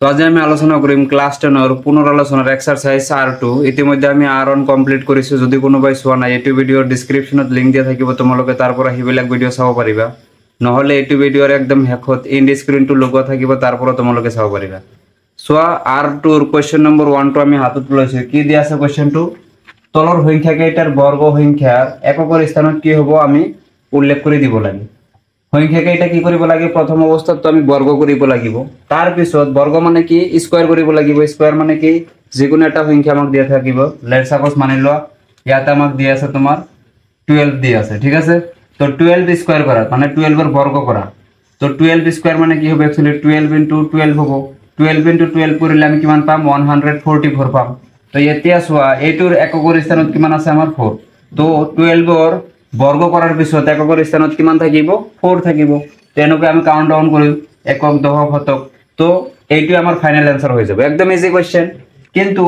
আজি আমি আলোচনা কৰিম ক্লাস 10 পুনৰালোচনাৰ এক্সাৰসাইজ R2 ইতিমধ্যে আমি R1 কমপ্লিট কৰিছো যদি কোনোবাই চোৱা নাই এটো ভিডিওৰ ডেসক্ৰিপচনত লিংক দিয়া থাকিব তোমালোকে তাৰ পৰা হিবিলাক ভিডিও চাব পাৰিবা নহলে এটো ভিডিওৰ একদম হেকত ইন স্ক্ৰিনটো লগোৱা থাকিব তাৰ পৰা তোমালোকে চাব পাৰিবা চোৱা R2 ৰ কোৱেশ্চন নম্বৰ 1 টো আমি হাতত লৈছো কি দিয়া আছে কোৱেশ্চনটো তলৰ সংখ্যা কেইটাৰ বৰ্গ সংখ্যাৰ এককৰ স্থানত কি হ'ব আমি উল্লেখ কৰি দিব লাগে সংখ্যা কেইটা কি কৰিব লাগে প্ৰথম অৱস্থাত তো আমি বৰ্গ কৰিব লাগিব তাৰ পিছত বৰ্গ মানে কি স্কয়াৰ কৰিব লাগিব স্কয়াৰ মানে কি যিকোনো এটা সংখ্যা আমাক দিয়া থাকিব লেটস সাপোজ মানি লোৱা ইয়াতে আমাক দিয়া আছে তোমাৰ 12 দিয়া আছে ঠিক আছে তো 12 স্কয়ার করা মানে 12 এর বর্গ করা তো 12 স্কয়ার মানে কি হবে एक्चुअली 12 * 12 হবে 12 * 12 কৰিলে আমি কিমান পাম 144 পাম তো এতিয়া চোৱা এইটোৰ এককৰ স্থানত কিমান আছে আমাৰ 4 তো 12 ৰ বৰ্গ কৰাৰ পিছত এককৰ স্থানত কিমান থাকিব 4 থাকিব তেনেকৈ আমি কাউন্ট ডাউন কৰিম একক দশক শতক তো এইটো আমাৰ ফাইনাল आंसर হৈ যাব একদম ইজি কোৱেশ্চন কিন্তু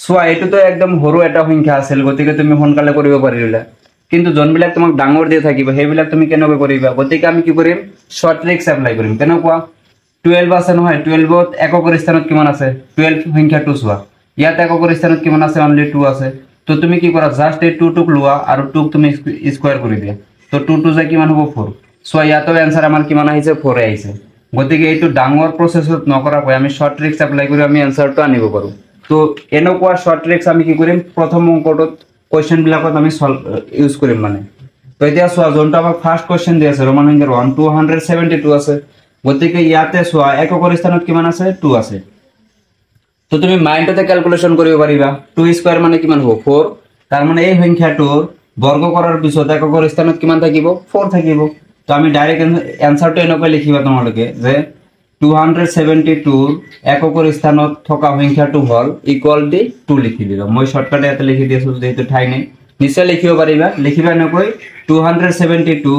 সোয়া এটো তো একদম হৰু এটা সংখ্যা আছিল গতিকে তুমি সোনকালে কৰিব পাৰিলা কিন্তু জনবিলাক তোমাক ডাঙৰ দিয়া থাকিব হেবিলাক তুমি কেনেকৈ কৰিবা গতিকে আমি কি কৰিম শৰ্ট ট্ৰিক্স এপ্লাই কৰিম কেনেকুৱা 12 আছে নহয় 12 ত এককৰ স্থানত কিমান আছে 12 সংখ্যাটো সোয়া ইয়াত এককৰ স্থানত কিমান আছে অনলি 2 আছে তো তুমি কি কৰা জাস্ট এই 2 টুক লোৱা আৰু 2 তুমি স্কয়াৰ কৰি দিয়া তো 2 টু যায় কিমান হ'ব 4 সো ইয়াতো आंसर আমাৰ কিমান আহিছে 4 আহিছে গতিকে এইটো ডাঙৰ প্ৰসেছত নকৰা কই আমি শৰ্ট ট্ৰিক্স এপ্লাই কৰি আমি आंसरটো আনিব পাৰো তো এনেকুৱা শৰ্ট ট্ৰিক্স আমি কি কৰিম প্ৰথম অংকটোত কোৱেশ্চন বিলাকত আমি ইউজ কৰিম মানে তো এতিয়া সোয়া জনটো আমাক ফাৰ্স্ট কোৱেশ্চন দি আছে ৰোমান সংখ্যাৰ 1 272 আছে গতিকে ইয়াতে সোয়া এককৰ স্থানত কিমান আছে 2 আছে তো তুমি মাইন্ডতে ক্যালকুলেশন কৰিব পাৰিবা 2 স্কয়াৰ মানে কিমান হ'ব 4 তাৰ মানে এই সংখ্যাটোৰ বৰ্গ কৰাৰ পিছত এককৰ স্থানত কিমান থাকিব 4 থাকিব তো আমি ডাইৰেক্ট आंसरটো এনেকৈ লিখিবা তোমালোকে যে 272 এককৰ স্থানত থকা সংখ্যাটো হল ইকুয়াল টু 2 লিখি দিবা মই শর্টকাটে এতে লিখি দিছো যেহেতু ঠাই নাই নিশ্চয় লিখিব পাৰিবা লিখিবা এনেকৈ 272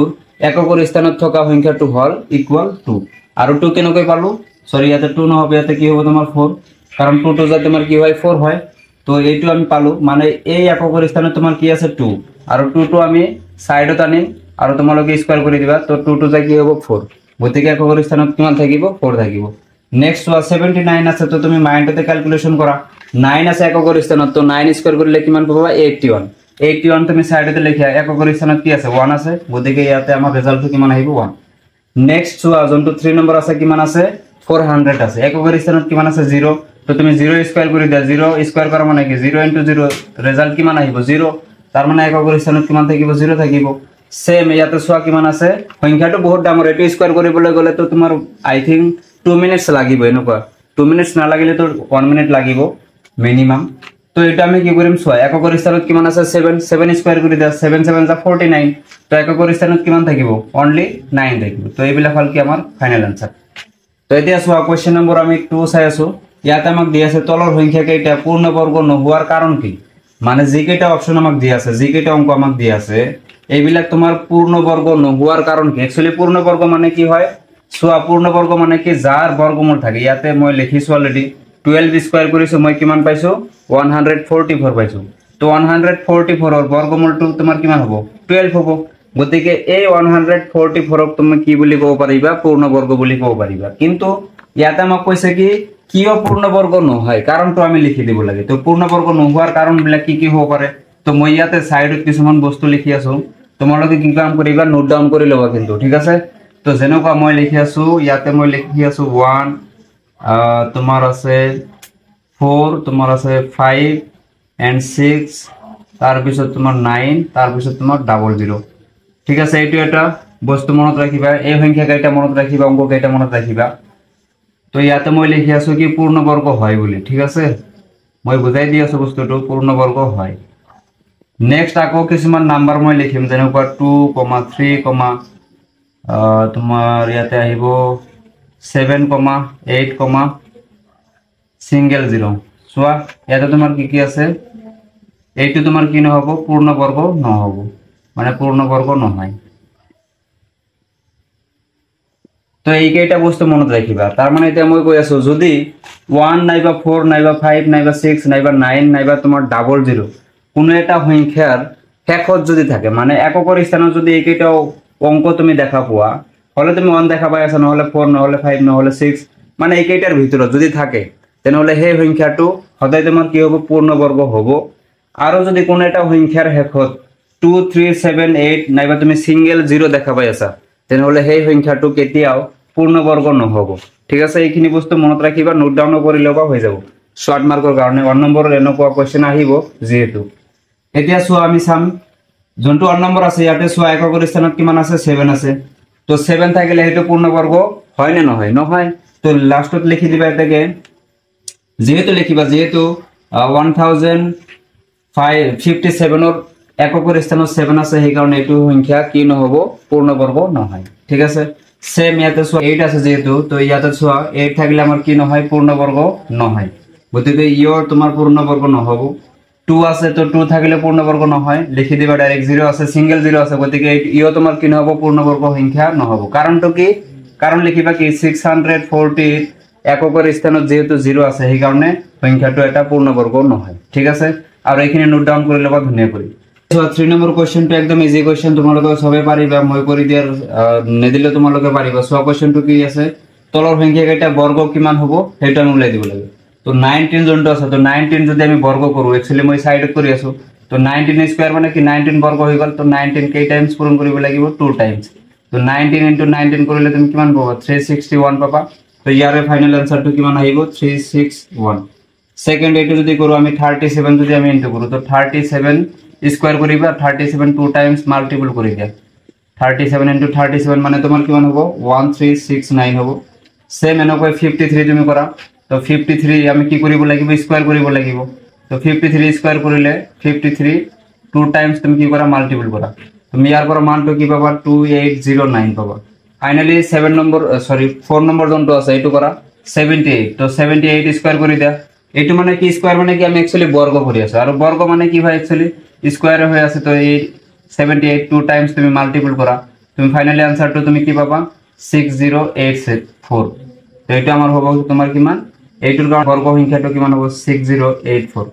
এককৰ স্থানত থকা সংখ্যাটো হল ইকুয়াল টু আৰু 2 কেনেকৈ পালো সৰি ইয়াতে 2 নহব ইয়াতে কি হ'ব তোমাৰ 4 কাৰণ 2 টু যা তোমাৰ কি হয় 4 হয় তো এইটো আমি পালো মানে এই এককৰ স্থানত তোমাৰ কি আছে 2 আৰু 2 টু আমি সাইডত আনিম আৰু তোমালোকে স্কয়াৰ কৰি দিবা তো 2 টু যা কি হ'ব 4 গতিকে এককৰ স্থানত কিমান থাকিব 4 থাকিব নেক্সট 79 আছে তো তুমি মাইন্ডতে ক্যালকুলেশন কৰা 9 আছে এককৰ স্থানত তো 9 স্কয়াৰ কৰিলে কিমান পাবা 81 81 তুমি সাইডতে লিখা এককৰ স্থানত কি আছে 1 আছে গতিকে ইয়াতে আমাৰ ৰেজাল্টটো কিমান আহিব 1 নেক্সট যোনটো 3 নম্বৰ আছে কিমান আছে 400 আছে এককৰ স্থানত কিমান আছে 0 তো তুমি 0 স্কয়াৰ কৰি দিয়া 0 স্কয়াৰ কৰা মানে কি 0 * 0 ৰেজাল্ট কিমান আহিব 0 তাৰ মানে এককৰ স্থানত কিমান থাকিব 0 থাকিব সেম ইয়াতে সোয়া কিমান আছে সংখ্যাটো বহুত ডাঙৰ এটো স্কয়াৰ কৰিবলৈ গলে তো তোমাৰ আই থিং 2 মিনিটস লাগিব এনেকুৱা 2 মিনিটস না লাগিলে তো 1 মিনিট লাগিব মিনিমাম তো এটা আমি কি কৰিম সোয়া এককৰ স্থানত কিমান আছে 7 স্কয়াৰ কৰি দিয়া 7 7 যা 49 তো এককৰ স্থানত কিমান থাকিব অনলি 9 থাকিব তো এইবিলাক হল কি আমাৰ ফাইনাল आंसर তো এতিয়া সোয়া কোৱেশ্চন নম্বৰ আমি 2 চাই আছো ইয়াতে আমাক দিয়া আছে তলৰ সংখ্যা কেইটা পূৰ্ণবৰ্গ নোহোৱাৰ কাৰণ কি মানে যে কেইটা অপচন আমাক দিয়া আছে যে কেইটা অংক আমাক দিয়া আছে এইবিলাক তোমাৰ পূৰ্ণবৰ্গ নোহোৱাৰ কাৰণ কি एक्चुअली পূৰ্ণবৰ্গ মানে কি হয় সোয়া পূৰ্ণবৰ্গ মানে কি যাৰ বৰ্গমূল থাকে ইয়াতে মই লিখিছো অলৰেডি 12 স্কয়াৰ কৰিছো মই কিমান পাইছো 144 পাইছো তো 144 ৰ বৰ্গমূলটো তোমাৰ কিমান হ'ব 12 হ'ব গতিকে এই 144 ক তুমি কি বুলি ক'ব পাৰিবা পূৰ্ণবৰ্গ বুলি ক'ব পাৰিবা কিন্তু ইয়াতে আমাক কৈছে কি কিয় পূৰ্ণবৰ্গ নহয় কাৰণটো আমি লিখি দিব লাগে তো পূৰ্ণবৰ্গ নোহোৱাৰ কাৰণবিলাক কি হ'ব পাৰে তো মই ইয়াতে সাইডত কিছুমান বস্তু লিখি আছো তোমালোকে কি কাম কৰিবা নোট ডাউন কৰি লবা কিন্তু ঠিক আছে তো যেনেকুৱা মই লিখি আছো ইয়াতে মই লিখি আছো 1 তোমাৰ আছে 4 তোমাৰ আছে 5 and 6 তাৰ পিছত তোমাৰ 9 তাৰ পিছত তোমাৰ 00 ঠিক আছে এইটো এটা বস্তু মনত ৰাখিবা এই সংখ্যা কেইটা মনত ৰাখিবা অংক কেইটা মনত ৰাখিবা তো ইয়াতে মই লিখি আছো কি পূৰ্ণবৰ্গ হয় বুলি ঠিক আছে মই বুজাই দি আছো বস্তুটো পূৰ্ণবৰ্গ হয় নেক্সট আকৌ কিছুমান নাম্বাৰ মই লিখিম যেনেকুৱা 2,3, তোমাৰ ইয়াতে আহিব 7,8, সিঙ্গেল 0 সোয়া ইয়াতে তোমাৰ কি আছে এইটো তোমাৰ কি নহব পূৰ্ণবৰ্গ নহব মানে পূৰ্ণবৰ্গ নহয় তো এই কেইটা বস্তু মনত ৰাখিবা তাৰ মানে এতিয়া মই কৈ আছো যদি 1 নাইবা 4 নাইবা 5 নাইবা 6 নাইবা 9 নাইবা তোমাৰ 00 কোনো এটা সংখ্যাৰ শেষত যদি থাকে মানে এককৰ স্থানত যদি এই কেইটা অংক তুমি দেখা পোৱা হলে তুমি 1 দেখা পাই আছা নহলে 4 নহলে 5 নহলে 6 মানে এইকেইটাৰ ভিতৰত যদি থাকে তেনেহ'লে সেই সংখ্যাটো সদায় তোমাৰ কি হ'ব পূৰ্ণবৰ্গ হ'ব আৰু যদি কোনো এটা সংখ্যাৰ শেষত 2 3 7 8 নাইবা তুমি সিঙ্গেল 0 দেখা পাই আছা তেনেহ'লে সেই সংখ্যাটো কেতিয়াও পূৰ্ণবৰ্গ নহ'ব ঠিক আছে এইখিনি বস্তু মনত ৰাখিবা নোট ডাউন কৰি ল'বা হৈ যাব শৰ্ট মাৰ্কৰ কাৰণে 1 নম্বৰৰ এনেকুৱা কোৱেশ্চন আহিব যেহেতু এতিয়া চোৱা আমি চাম যোনটো 1 নম্বৰ আছে ইয়াতে চোৱা এককৰ স্থানত কিমান আছে 7 আছে তো 7 থাকিলে হেতু পূৰ্ণবৰ্গ হয় নে নহয় নহয় তো লাষ্টত লিখি দিবা এটাকে যেহেতু লিখিবা যেহেতু 1057 ৰ এককৰ স্থানত 7 আছে সেই কাৰণে এটো সংখ্যা কি নহব পূৰ্ণবৰ্গ নহয় ঠিক আছে সেম ইয়াতে চোৱা 8 আছে যেহেতু তো ইয়াতে চোৱা 8 থাকিলে আমাৰ কি নহয় পূৰ্ণবৰ্গ নহয় গতিকে ইয়ৰ তোমাৰ পূৰ্ণবৰ্গ নহব 2 আছে তো 2 থাকিলে পূৰ্ণবৰ্গ নহয় লিখি দিবা ডাইৰেক্ট 0 আছে সিঙ্গেল 0 আছে গতিকে ইয় তোমাৰ কি নহব পূৰ্ণবৰ্গ সংখ্যা নহব কাৰণটো কি কাৰণ লিখিবা কি 640 এককৰ স্থানত যেহেতু 0 আছে সেই কাৰণে সংখ্যাটো এটা পূৰ্ণবৰ্গ নহয় ঠিক আছে আৰু এইখিনি নোট ডাউন কৰি লবা ধুনীয়া কৰি সো 3 নম্বৰ কোৱেশ্চনটো একদম ইজি কোৱেশ্চন তোমালোকে সবে পাৰিবা মই কৰি দিয়াৰ নেদিলে তোমালোকে পাৰিবা সো কোৱেশ্চনটো কি আছে তলৰ সংখ্যা কেইটা বৰ্গ কিমান হ'ব হেটো আমি উলাই দিব লাগে তো 19 জনটো আছে তো 19 যদি আমি বৰ্গ কৰো एक्चुअली মই সাইডত কৰি আছো তো 19 স্কয়াৰ মানে কি 19 বৰ্গ হৈ গল তো 19 কেই টাইমস পূৰণ কৰিব লাগিব 2 টাইমস তো 19 * 19 কৰিলে তুমি কিমান পাবা 361 পাবা তো ইয়াৰে ফাইনাল আনসাৰটো কিমান আহিব 361 সেকেন্ড এটো যদি কৰো আমি 37 যদি আমি ইনটু কৰো তো 37 স্কয়াৰ কৰিবা 37 2 টাইমস মাল্টিপল কৰি দিয়া 37 * 37 মানে তোমার কিমান হ'ব 1369 হ'ব সেম এনেকৈ 53 তুমি কৰা তো 53 আমি কি কৰিব লাগিব স্কয়াৰ কৰিব লাগিব তো 53 স্কয়াৰ কৰিলে 53 2 টাইমস তুমি কি কৰা মাল্টিপল কৰা তুমি ইয়াৰ পৰা মানটো কি পাবা 2809 পাবা ফাইনালি 7 নম্বৰ সৰি 4 নম্বৰ জনটো আছে এটো কৰা 78 তো 78 স্কয়াৰ কৰি দিয়া এটো মানে কি স্কয়াৰ মানে কি আমি एक्चुअली বৰ্গ কৰি আছো আৰু বৰ্গ মানে কি হয় एक्चुअली স্কয়াৰ হৈ আছে তো এই 78 2 টাইমস তুমি মাল্টিপল কৰা তুমি ফাইনালি আনসাৰটো তুমি কি পাবা 6084 তো এটা আমাৰ হ'ব তোমাৰ কিমান এইটোৰ বৰ্গ সংখ্যাটো কিমান হ'ব 6084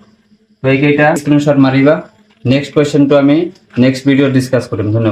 তো এইকেইটা স্ক্ৰিনশট মাৰিবা নেক্সট কোৱেশ্চনটো আমি নেক্সট ভিডিও ডিসকাস কৰিম ধন্যবাদ